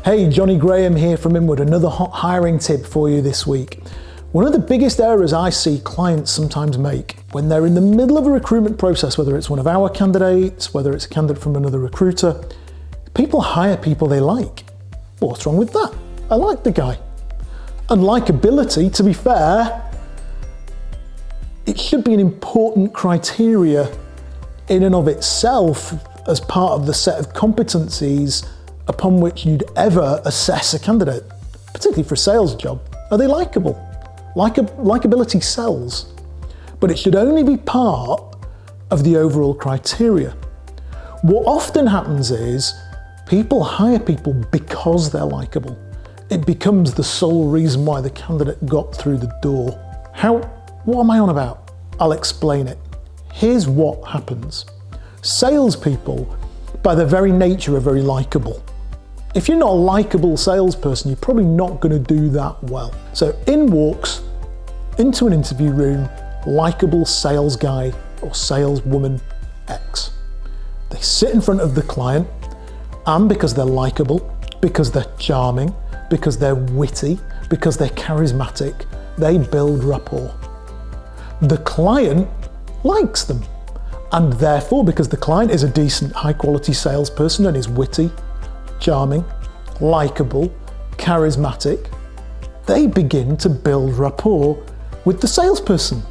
Hey, Jonny Graham here from Inward, another hot hiring tip for you this week. One of the biggest errors I see clients sometimes make when they're in the middle of a recruitment process, whether it's one of our candidates, whether it's a candidate from another recruiter, people hire people they like. Well, what's wrong with that? I like the guy. And likability, to be fair, it should be an important criteria in and of itself as part of the set of competencies upon which you'd ever assess a candidate, particularly for a sales job. Are they likable? Likability sells, but it should only be part of the overall criteria. What often happens is people hire people because they're likable. It becomes the sole reason why the candidate got through the door. What am I on about? I'll explain it. Here's what happens. Salespeople, by their very nature, are very likable. If you're not a likable salesperson, you're probably not going to do that well. So in walks, into an interview room, likable sales guy or saleswoman X. They sit in front of the client, and because they're likable, because they're charming, because they're witty, because they're charismatic, they build rapport. The client likes them, and therefore, because the client is a decent, high-quality salesperson and is witty, charming, likable, charismatic, they begin to build rapport with the salesperson,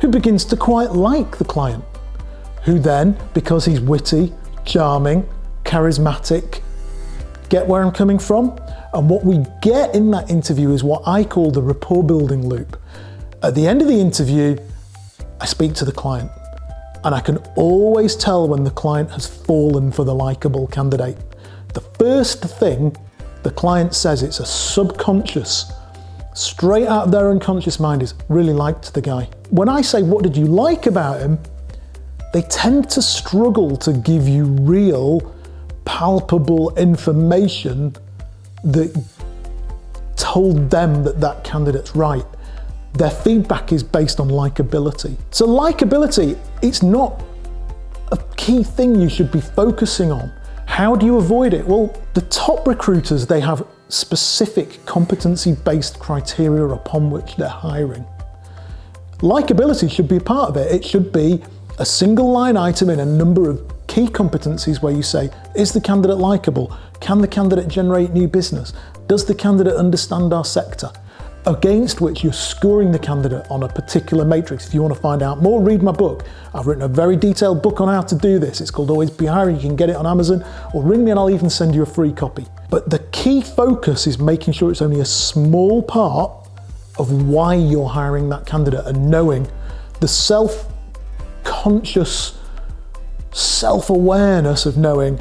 who begins to quite like the client, who then, because he's witty, charming, charismatic, get where I'm coming from? And what we get in that interview is what I call the rapport building loop. At the end of the interview, I speak to the client, and I can always tell when the client has fallen for the likable candidate. The first thing the client says, it's a subconscious, straight out of their unconscious mind, is really liked the guy. When I say, what did you like about him? They tend to struggle to give you real, palpable information that told them that that candidate's right. Their feedback is based on likability. So likability, it's not a key thing you should be focusing on. How do you avoid it? Well, the top recruiters, they have specific competency-based criteria upon which they're hiring. Likability should be a part of it. It should be a single line item in a number of key competencies where you say, is the candidate likable? Can the candidate generate new business? Does the candidate understand our sector? Against which you're scoring the candidate on a particular matrix. If you want to find out more, read my book. I've written a very detailed book on how to do this. It's called Always Be Hiring. You can get it on Amazon, or ring me and I'll even send you a free copy. But the key focus is making sure it's only a small part of why you're hiring that candidate, and knowing the self-conscious self-awareness of knowing,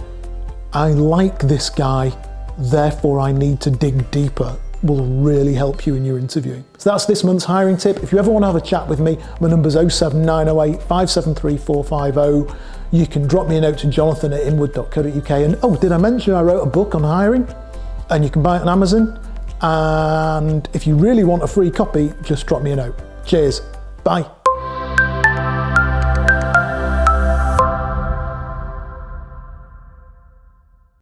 I like this guy, therefore I need to dig deeper, will really help you in your interviewing. So that's this month's hiring tip. If you ever want to have a chat with me, my number's 07908 573 450. You can drop me a note to jonathan@inward.co.uk. And oh, did I mention I wrote a book on hiring? And you can buy it on Amazon. And if you really want a free copy, just drop me a note. Cheers. Bye.